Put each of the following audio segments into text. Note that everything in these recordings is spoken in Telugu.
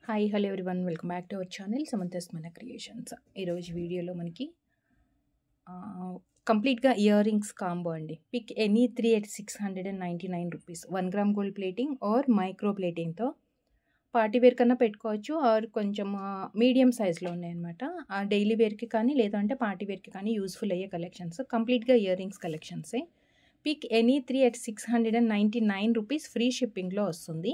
Hi hello everyone, welcome back to our channel Samanthas మన క్రియేషన్స్. ఈరోజు వీడియోలో మనకి కంప్లీట్గా ఇయర్ రింగ్స్ కాంబో అండి. Pick any 3 at 699 rupees. 1 gram gold plating or micro ప్లేటింగ్తో పార్టీ వేర్ కన్నా పెట్టుకోవచ్చు ఆర్ కొంచెం మీడియం సైజ్లో ఉన్నాయన్నమాట. డైలీ వేర్కి కానీ లేదంటే పార్టీ వేర్కి కానీ యూస్ఫుల్ అయ్యే కలెక్షన్స్. కంప్లీట్గా ఇయర్ రింగ్స్ కలెక్షన్సే. Pick any 3 at 699 rupees free షిప్పింగ్లో వస్తుంది.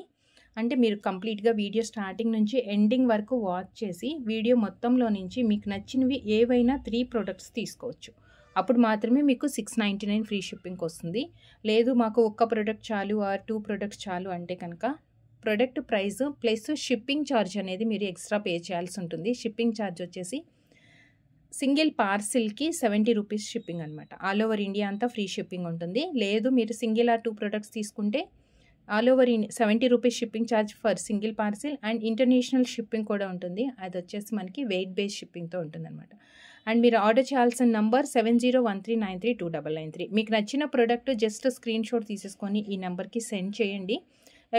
అంటే మీరు కంప్లీట్గా వీడియో స్టార్టింగ్ నుంచి ఎండింగ్ వరకు వాచ్ చేసి వీడియో మొత్తంలో నుంచి మీకు నచ్చినవి ఏవైనా 3 ప్రొడక్ట్స్ తీసుకోవచ్చు. అప్పుడు మాత్రమే మీకు 699 ఫ్రీ షిప్పింగ్కి వస్తుంది. లేదు మాకు ఒక్క ప్రోడక్ట్ చాలు ఆర్ 2 ప్రొడక్ట్స్ చాలు అంటే కనుక product price plus shipping charge అనేది మీరు ఎక్స్ట్రా పే చేయాల్సి ఉంటుంది. షిప్పింగ్ ఛార్జ్ వచ్చేసి సింగిల్ పార్సిల్కి 70 రూపీస్ షిప్పింగ్ అనమాట. ఆల్ ఓవర్ ఇండియా అంతా ఫ్రీ షిప్పింగ్ ఉంటుంది. లేదు మీరు సింగిల్ ఆర్ 2 ప్రొడక్ట్స్ తీసుకుంటే all over 70 rupees shipping charge for single parcel and international shipping కూడా ఉంటుంది. అది వచ్చేసి మనకి వెయిట్ బేస్ షిప్పింగ్తో ఉంటుంది అనమాట. అండ్ మీరు ఆర్డర్ చేయాల్సిన నంబర్ 7013932993. మీకు నచ్చిన ప్రోడక్ట్ జస్ట్ స్క్రీన్ షాట్ తీసేసుకొని ఈ నెంబర్కి సెండ్ చేయండి.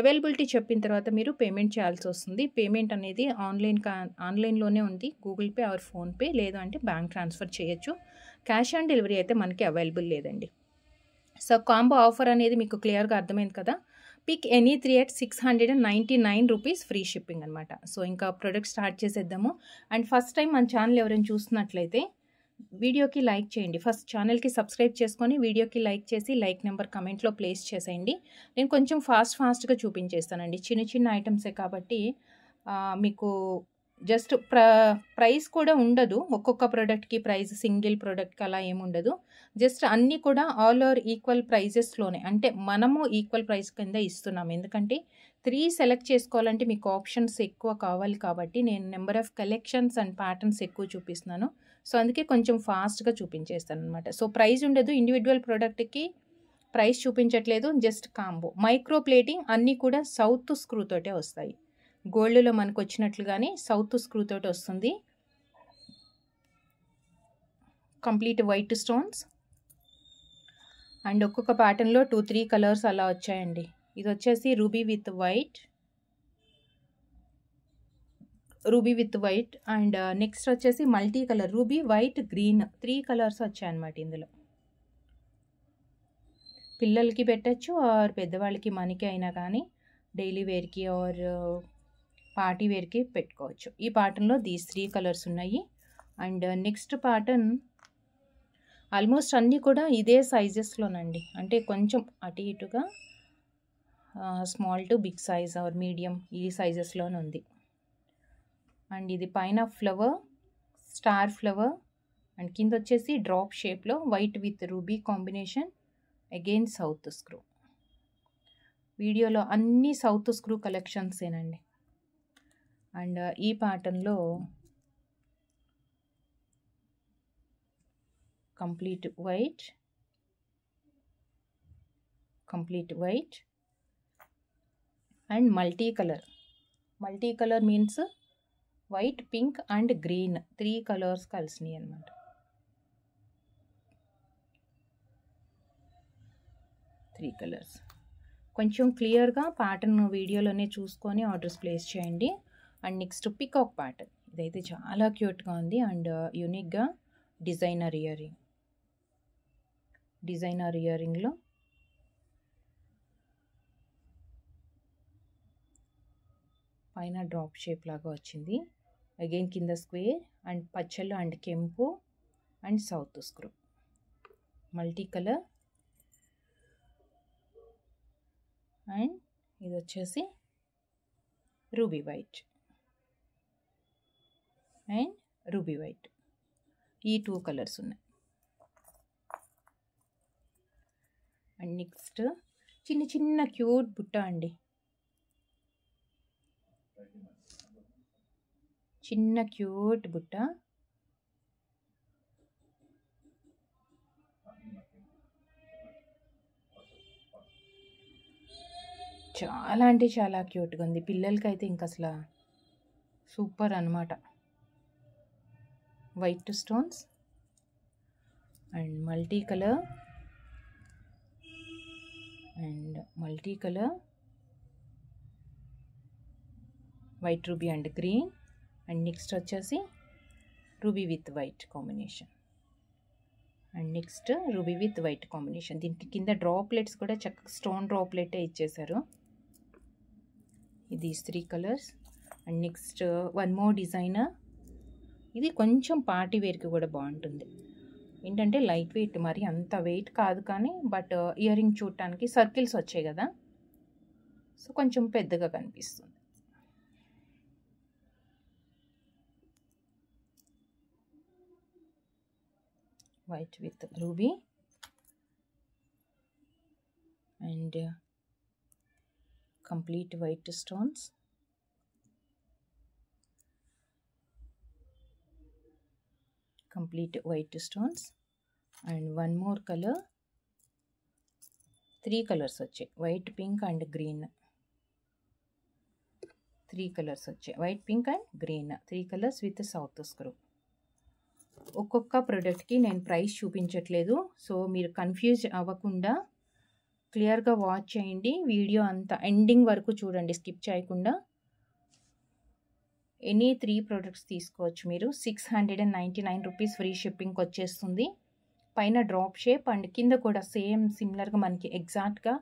అవైలబిలిటీ చెప్పిన తర్వాత మీరు పేమెంట్ చేయాల్సి వస్తుంది. పేమెంట్ అనేది ఆన్లైన్లోనే ఉంది. గూగుల్ పే ఆర్ ఫోన్పే, లేదు అంటే బ్యాంక్ ట్రాన్స్ఫర్ చేయొచ్చు. క్యాష్ ఆన్ డెలివరీ అయితే మనకి అవైలబుల్ లేదండి. సో కాంబో ఆఫర్ అనేది మీకు క్లియర్గా అర్థమైంది కదా. Pick any 3 at 699 rupees free shipping అనమాట. సో ఇంకా ప్రొడక్ట్ స్టార్ట్ చేసేద్దాము. అండ్ ఫస్ట్ టైం మన ఛానల్ ఎవరైనా చూస్తున్నట్లయితే వీడియోకి లైక్ చేయండి. ఫస్ట్ ఛానల్కి సబ్స్క్రైబ్ చేసుకొని వీడియోకి లైక్ చేసి లైక్ నెంబర్ కమెంట్లో ప్లేస్ చేసేయండి. నేను కొంచెం ఫాస్ట్గా చూపించేస్తానండి. చిన్న చిన్న ఐటమ్సే కాబట్టి మీకు జస్ట్ ప్రైస్ కూడా ఉండదు. ఒక్కొక్క ప్రోడక్ట్కి ప్రైస్ సింగిల్ ప్రోడక్ట్కి అలా ఏముండదు. జస్ట్ అన్నీ కూడా ఆల్ ఓవర్ ఈక్వల్ ప్రైజెస్లోనే, అంటే మనము ఈక్వల్ ప్రైస్ కింద ఇస్తున్నాం. ఎందుకంటే 3 సెలెక్ట్ చేసుకోవాలంటే మీకు ఆప్షన్స్ ఎక్కువ కావాలి కాబట్టి నేను number of collections and patterns ఎక్కువ చూపిస్తున్నాను. సో అందుకే కొంచెం ఫాస్ట్గా చూపించేస్తాను అనమాట. సో ప్రైస్ ఉండదు. ఇండివిజువల్ ప్రోడక్ట్కి ప్రైస్ చూపించట్లేదు, జస్ట్ కాంబో. మైక్రో ప్లేటింగ్ అన్నీ కూడా సౌత్ స్క్రూ తోటే వస్తాయి. గోల్డ్లో మనకు వచ్చినట్లుగానే సౌత్ స్క్రూ తోటి వస్తుంది. కంప్లీట్ వైట్ స్టోన్స్ అండ్ ఒక్కొక్క ప్యాటర్న్లో 2-3 కలర్స్ అలా వచ్చాయండి. ఇది వచ్చేసి ruby with white and next వచ్చేసి multi colour ruby white green 3 colours వచ్చాయన్నమాట. ఇందులో పిల్లలకి పెట్టచ్చు ఆర్ పెద్దవాళ్ళకి మనకి అయినా కానీ డైలీ వేర్కి ఆర్ పార్టీ వేర్కి పెట్టుకోవచ్చు. ఈ ప్యాటర్న్లో దీస్ 3 కలర్స్ ఉన్నాయి. అండ్ నెక్స్ట్ ప్యాటర్న్ ఆల్మోస్ట్ అన్నీ కూడా ఇదే సైజెస్లోనండి. అంటే కొంచెం అటు ఇటుగా small to big size or medium ఈ సైజెస్లోనే ఉంది. అండ్ ఇది పైన ఫ్లవర్, స్టార్ ఫ్లవర్ అండ్ కింద వచ్చేసి డ్రాప్ షేప్లో white with ruby combination, again south screw. వీడియోలో అన్ని సౌత్ స్క్రూ కలెక్షన్సేనండి. అండ్ ఈ ప్యాటర్న్లో complete white and multi colour means white, pink and green 3 colours కలిసినాయి అన్నమాట. కొంచెం క్లియర్గా ప్యాటర్న్ వీడియోలోనే చూసుకొని ఆర్డర్స్ ప్లేస్ చేయండి. And next peacock pattern. ఇదైతే చాలా క్యూట్గా ఉంది అండ్ యూనిక్గా డిజైనర్ ఇయర్ రింగ్లో పైన డ్రాప్ షేప్ లాగా వచ్చింది. అగైన్ కింద స్క్వేర్ అండ్ పచ్చళ్ళు అండ్ కెంపు and south screw. Multi colour and ఇది వచ్చేసి ruby white and ruby white. ఈ 2 కలర్స్ ఉన్నాయి. అండ్ నెక్స్ట్ చిన్న క్యూట్ బుట్ట అండి. చిన్న క్యూట్ బుట్ట. చాలా అంటే చాలా క్యూట్గా ఉంది. పిల్లలకి అయితే ఇంకా అసలు సూపర్ అనమాట. White stones and multi colour white ruby and green. And next వచ్చేసి ruby with white combination. And next ruby with white combination. దీనికి కింద డ్రాప్లెట్స్ కూడా చక్కగా స్టోన్ డ్రాప్లెటే ఇచ్చేసారు. These 3 colours. And next one more designer. ఇది కొంచెం పార్టీ వేర్కి కూడా బాగుంటుంది. ఏంటంటే లైట్ వెయిట్, మరి అంత వెయిట్ కాదు కానీ బట్ ఇయర్ రింగ్ చూడటానికి సర్కిల్స్ వచ్చాయి కదా, సో కొంచెం పెద్దగా కనిపిస్తుంది. White with ruby and complete white stones. Complete white stones. And one more colour. 3 colours వచ్చాయి, white, pink and green. 3 colours వచ్చాయి, white, pink and green. 3 colours with south screw. ఒక్కొక్క ప్రోడక్ట్కి నేను ప్రైస్ చూపించట్లేదు, సో మీరు కన్ఫ్యూజ్ అవ్వకుండా క్లియర్గా వాచ్ చేయండి. వీడియో అంతా ఎండింగ్ వరకు చూడండి, స్కిప్ చేయకుండా. ఎనీ 3 ప్రోడక్ట్స్ తీసుకోవచ్చు మీరు. 699 రూపీస్ ఫ్రీ షిప్పింగ్కి వచ్చేస్తుంది. పైన డ్రాప్ షేప్ అండ్ కింద కూడా సేమ్ సిమిలర్గా మనకి ఎగ్జాక్ట్గా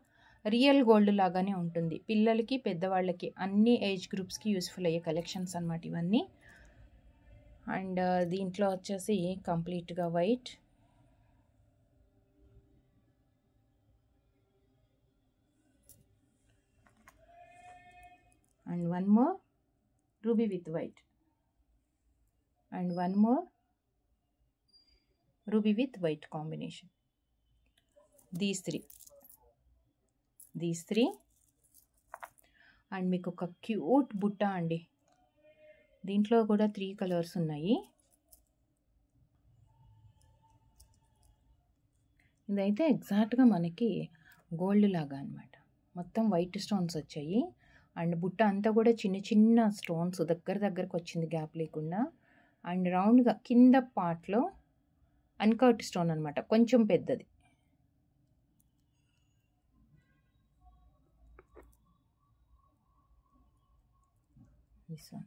రియల్ గోల్డ్ లాగానే ఉంటుంది. పిల్లలకి, పెద్దవాళ్ళకి, అన్ని ఏజ్ గ్రూప్స్కి యూస్ఫుల్ అయ్యే కలెక్షన్స్ అన్నమాట ఇవన్నీ. అండ్ దీంట్లో వచ్చేసి కంప్లీట్గా white and one more ruby with white and one more ruby with white combination. These three and మీకు ఒక క్యూట్ బుట్ట అండి. దీంట్లో కూడా 3 కలర్స్ ఉన్నాయి. ఇదైతే ఎగ్జాక్ట్గా మనకి గోల్డ్ లాగా అనమాట. మొత్తం వైట్ స్టోన్స్ వచ్చాయి అండ్ బుట్ట అంతా కూడా చిన్న చిన్న స్టోన్స్ దగ్గరకు వచ్చింది, గ్యాప్ లేకుండా. అండ్ రౌండ్గా కింద పార్ట్లో అన్కట్ స్టోన్ అనమాట, కొంచెం పెద్దది. This one.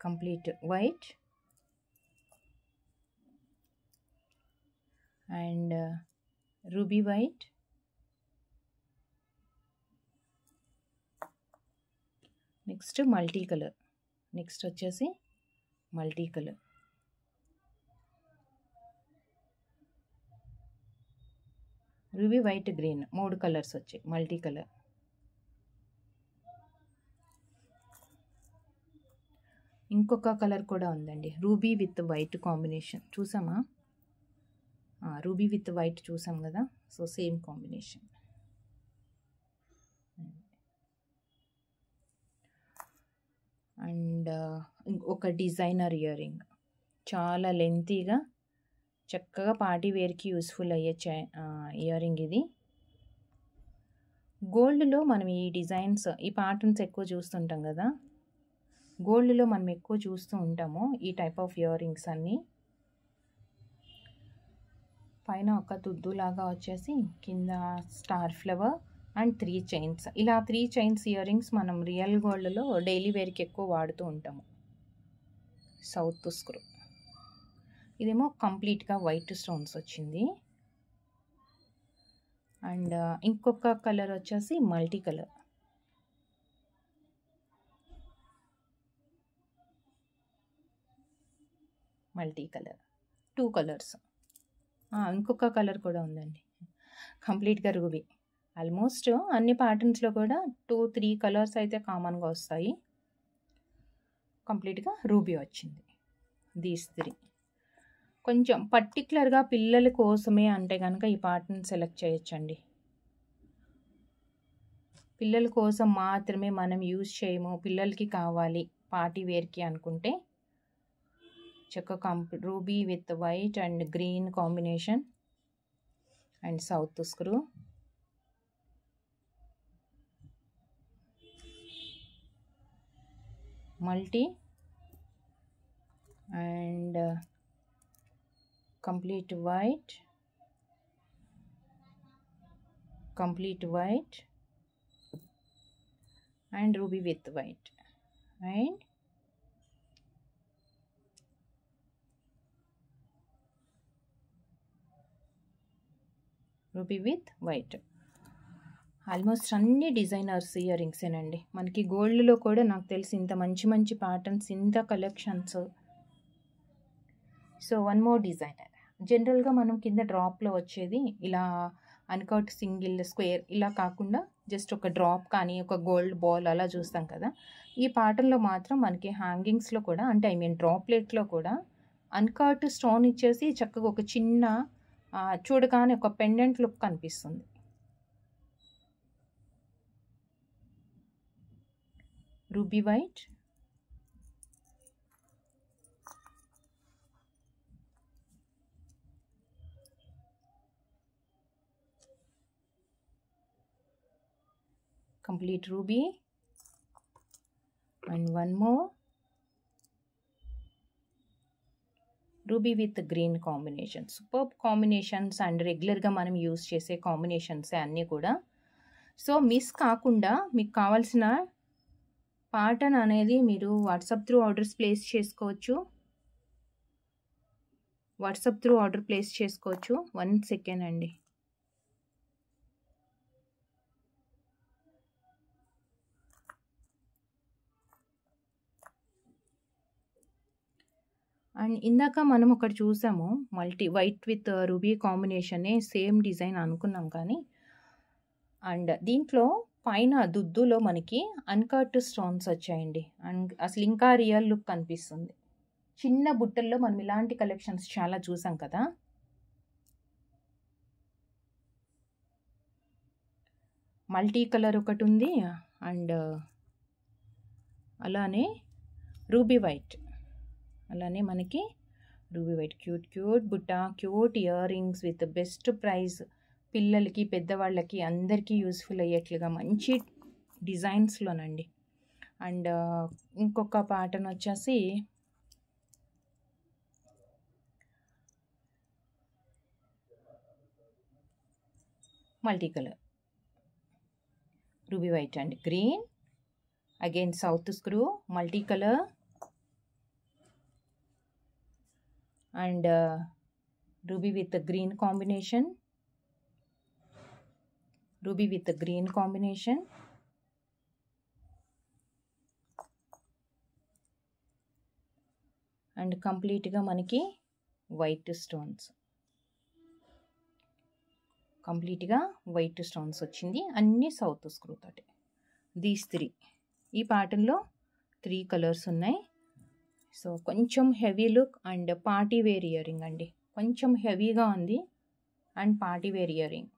Complete white and ruby white next multi colour. Next వచ్చేసి multi colour. Ruby white green 3 colours వచ్చాయి, మల్టీ కలర్. ఇంకొక కలర్ కూడా ఉందండి, రూబీ విత్ వైట్ కాంబినేషన్. చూసామా? రూబీ విత్ వైట్ చూసాం కదా, సో సేమ్ కాంబినేషన్. అండ్ ఒక డిజైనర్ ఇయర్ రింగ్, చాలా లెంతీగా చక్కగా పార్టీ వేర్కి యూస్ఫుల్ అయ్యే ఇయర్ రింగ్ ఇది. గోల్డ్లో మనం ఈ డిజైన్స్, ఈ ప్యాటర్న్స్ ఎక్కువ చూస్తుంటాం కదా, గోల్డ్లో మనం ఎక్కువ చూస్తూ ఉంటాము ఈ టైప్ ఆఫ్ ఇయర్ రింగ్స్ అన్నీ. పైన ఒక తుద్దులాగా వచ్చేసి కింద స్టార్ ఫ్లవర్ అండ్ 3 చైన్స్. ఇలా 3 చైన్స్ ఇయర్ రింగ్స్ మనం రియల్ గోల్డ్లో డైలీ వేర్కి ఎక్కువ వాడుతూ ఉంటాము. South screw. ఇదేమో కంప్లీట్గా వైట్ స్టోన్స్ వచ్చింది. అండ్ ఇంకొక కలర్ వచ్చేసి multi colour. Multi colour 2 colours. ఇంకొక కలర్ కూడా ఉందండి, కంప్లీట్గా రూబీ. ఆల్మోస్ట్ అన్ని ప్యాటర్న్స్లో కూడా 2-3 కలర్స్ అయితే కామన్గా వస్తాయి. కంప్లీట్గా రూబీ వచ్చింది. దీస్ 3 కొంచెం పర్టికులర్గా పిల్లల కోసమే అంటే కనుక ఈ ప్యాటర్న్ సెలెక్ట్ చేయొచ్చండి. పిల్లల కోసం మాత్రమే మనం యూజ్ చేయము, పిల్లలకి కావాలి పార్టీ వేర్కి అనుకుంటే చక్కగా ruby with white and green combination and south screw. Multi and complete white complete white and ruby with white and ruby with white. Almost అన్ని డిజైనర్స్ ఇయర్ రింగ్సేనండి. మనకి గోల్డ్లో కూడా నాకు తెలిసి ఇంత మంచి మంచి ప్యాటర్న్స్, ఇంత collections. So one more designer. జనరల్గా మనం కింద డ్రాప్లో వచ్చేది ఇలా అన్కట్ సింగిల్ స్క్వేర్ ఇలా కాకుండా జస్ట్ ఒక డ్రాప్ కానీ ఒక గోల్డ్ బాల్ అలా చూస్తాం కదా. ఈ ప్యాటర్న్లో మాత్రం మనకి హ్యాంగింగ్స్లో కూడా అంటే ఐ మీన్ డ్రాప్లెట్లో కూడా అన్కట్ స్టోన్ ఇచ్చేసి చక్కగా ఒక చిన్న చూడగానే ఒక పెండెంట్ లుక్ కనిపిస్తుంది. Ruby white, complete ruby and one more ruby with green combination. Superb combinations and regular గా మనం యూస్ చేసే కాంబినేషన్స్ అన్నీ కూడా. సో మిస్ కాకుండా మీకు కావాల్సిన ప్యాటర్న్ అనేది మీరు వాట్సాప్ త్రూ ఆర్డర్స్ ప్లేస్ చేసుకోవచ్చు. వన్ సెకండ్ అండి. అండ్ ఇందాక మనం ఒకటి చూసాము మల్టీ వైట్ విత్ రూబీ కాంబినేషనే సేమ్ డిజైన్ అనుకున్నాం కానీ అండ్ దీంట్లో పైన దుద్దులో మనకి అన్కట్ స్టోన్స్ వచ్చాయండి. అండ్ అసలు ఇంకా రియల్ లుక్ కనిపిస్తుంది. చిన్న బుట్టల్లో మనం ఇలాంటి కలెక్షన్స్ చాలా చూసాం కదా. మల్టీ కలర్ ఒకటి ఉంది అండ్ అలానే రూబీ వైట్, అలానే మనకి రూబీ వైట్ క్యూట్ బుట్ట, cute ear rings with best price. పిల్లలకి పెద్దవాళ్ళకి అందరికీ యూస్ఫుల్ అయ్యేట్లుగా మంచి డిజైన్స్లోనండి. అండ్ ఇంకొక ప్యాటర్న్ వచ్చేసి multi colour ruby white and green, again south screw, multi colour and ruby with the green combination, and complete గా మనకి వైట్ స్టోన్స్, వచ్చింది అన్ని సౌత్ స్క్రూ తోటి. దీస్ 3 ఈ ప్యాటర్న్లో 3 కలర్స్ ఉన్నాయి. సో కొంచెం heavy look and party wear earring అండి. కొంచెం హెవీగా ఉంది and party wear earring.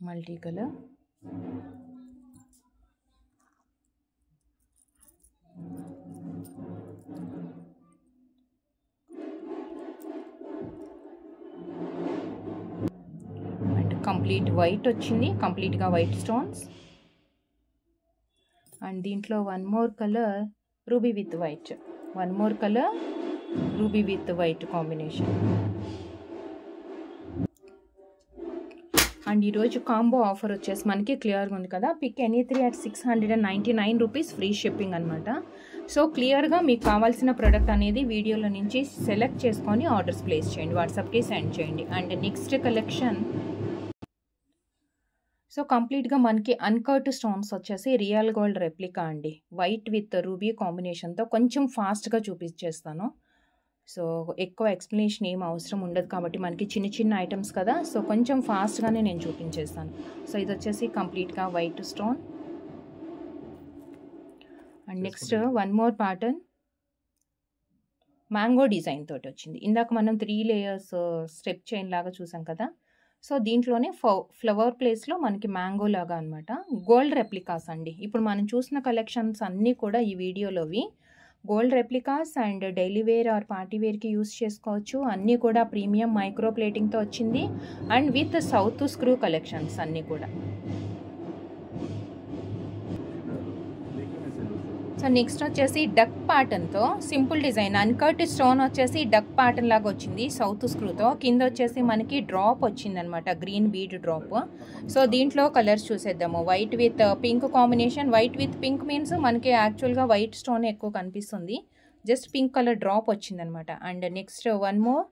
Multi colour, complete white వచ్చింది, కంప్లీట్గా వైట్ స్టోన్స్. అండ్ దీంట్లో one more colour ruby with white, combination. And ఈరోజు కాంబో ఆఫర్ వచ్చేసి మనకి క్లియర్గా ఉంది కదా. Pick any 3 at 699 rupees, free shipping అనమాట. సో క్లియర్గా మీకు కావాల్సిన ప్రోడక్ట్ అనేది వీడియోలో నుంచి సెలెక్ట్ చేసుకొని ఆర్డర్స్ ప్లేస్ చేయండి, వాట్సాప్కి సెండ్ చేయండి. అండ్ నెక్స్ట్ కలెక్షన్ సో కంప్లీట్గా మనకి అన్కట్ స్టోన్స్ వచ్చేసి రియల్ గోల్డ్ రెప్లికా అండి. వైట్ విత్ రూబీ కాంబినేషన్తో కొంచెం ఫాస్ట్గా చూపించేస్తాను. సో ఎక్కువ ఎక్స్ప్లెనేషన్ ఏం అవసరం ఉండదు కాబట్టి మనకి చిన్న ఐటమ్స్ కదా. సో కొంచెం ఫాస్ట్గానే నేను చూపించేస్తాను. సో ఇది వచ్చేసి కంప్లీట్గా white stone. And next one more pattern mango design తోటి వచ్చింది. ఇందాక మనం 3 లేయర్స్ స్టెప్ చైన్ లాగా చూసాం కదా. సో దీంట్లోనే ఫ్లవర్ ప్లేస్లో మనకి మ్యాంగో లాగా అనమాట. గోల్డ్ రెప్లికాస్ అండి. ఇప్పుడు మనం చూసిన కలెక్షన్స్ అన్నీ కూడా ఈ వీడియోలోవి gold replicas and daily wear or party వేర్కి యూస్ చేసుకోవచ్చు. అన్నీ కూడా ప్రీమియం మైక్రో ప్లేటింగ్తో వచ్చింది and with south screw collections అన్నీ కూడా. సో నెక్స్ట్ వచ్చేసి డక్ ప్యాటర్న్తో సింపుల్ డిజైన్, అన్కట్ స్టోన్ వచ్చేసి డక్ ప్యాటర్న్ లాగా వచ్చింది సౌత్ స్క్రూతో. కింద వచ్చేసి మనకి డ్రాప్ వచ్చిందనమాట, గ్రీన్ బీడ్ డ్రాప్. సో దీంట్లో కలర్స్ చూసేద్దాము. White with pink combination. White with pink means మనకి యాక్చువల్గా వైట్ స్టోన్ ఎక్కువ కనిపిస్తుంది, జస్ట్ పింక్ కలర్ డ్రాప్ వచ్చిందనమాట. And next one more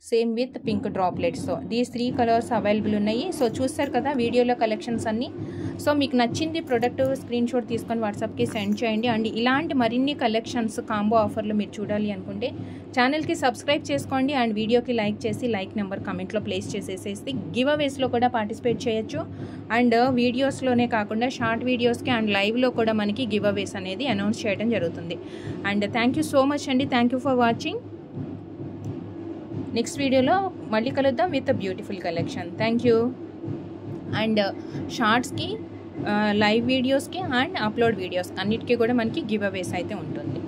same with pink డ్రాప్లెట్స్తో. దీస్ 3 కలర్స్ అవైలబుల్ ఉన్నాయి. సో చూస్తారు కదా వీడియోలో కలెక్షన్స్ అన్నీ. సో మీకు నచ్చింది ప్రోడక్ట్ స్క్రీన్ షాట్ తీసుకొని వాట్సాప్కి సెండ్ చేయండి. అండ్ ఇలాంటి మరిన్ని కలెక్షన్స్ కాంబో ఆఫర్లు మీరు చూడాలి అనుకుంటే ఛానల్కి సబ్స్క్రైబ్ చేసుకోండి. అండ్ వీడియోకి లైక్ చేసి లైక్ నెంబర్ కమెంట్లో ప్లేస్ చేసేసేసి గివ్ అవేస్లో కూడా పార్టిసిపేట్ చేయొచ్చు. అండ్ వీడియోస్లోనే కాకుండా షార్ట్ వీడియోస్కి అండ్ లైవ్లో కూడా మనకి గివ్ అవేస్ అనేది అనౌన్స్ చేయడం జరుగుతుంది. And thank you so much అండి. Thank you for watching. Next వీడియోలో మళ్ళీ కలుద్దాం with beautiful collection. Thank you. And షార్ట్స్కి, లైవ్ వీడియోస్కి అండ్ అప్లోడ్ వీడియోస్ అన్నిటికీ కూడా మనకి గివ్ అవేస్ అయితే ఉంటుంది.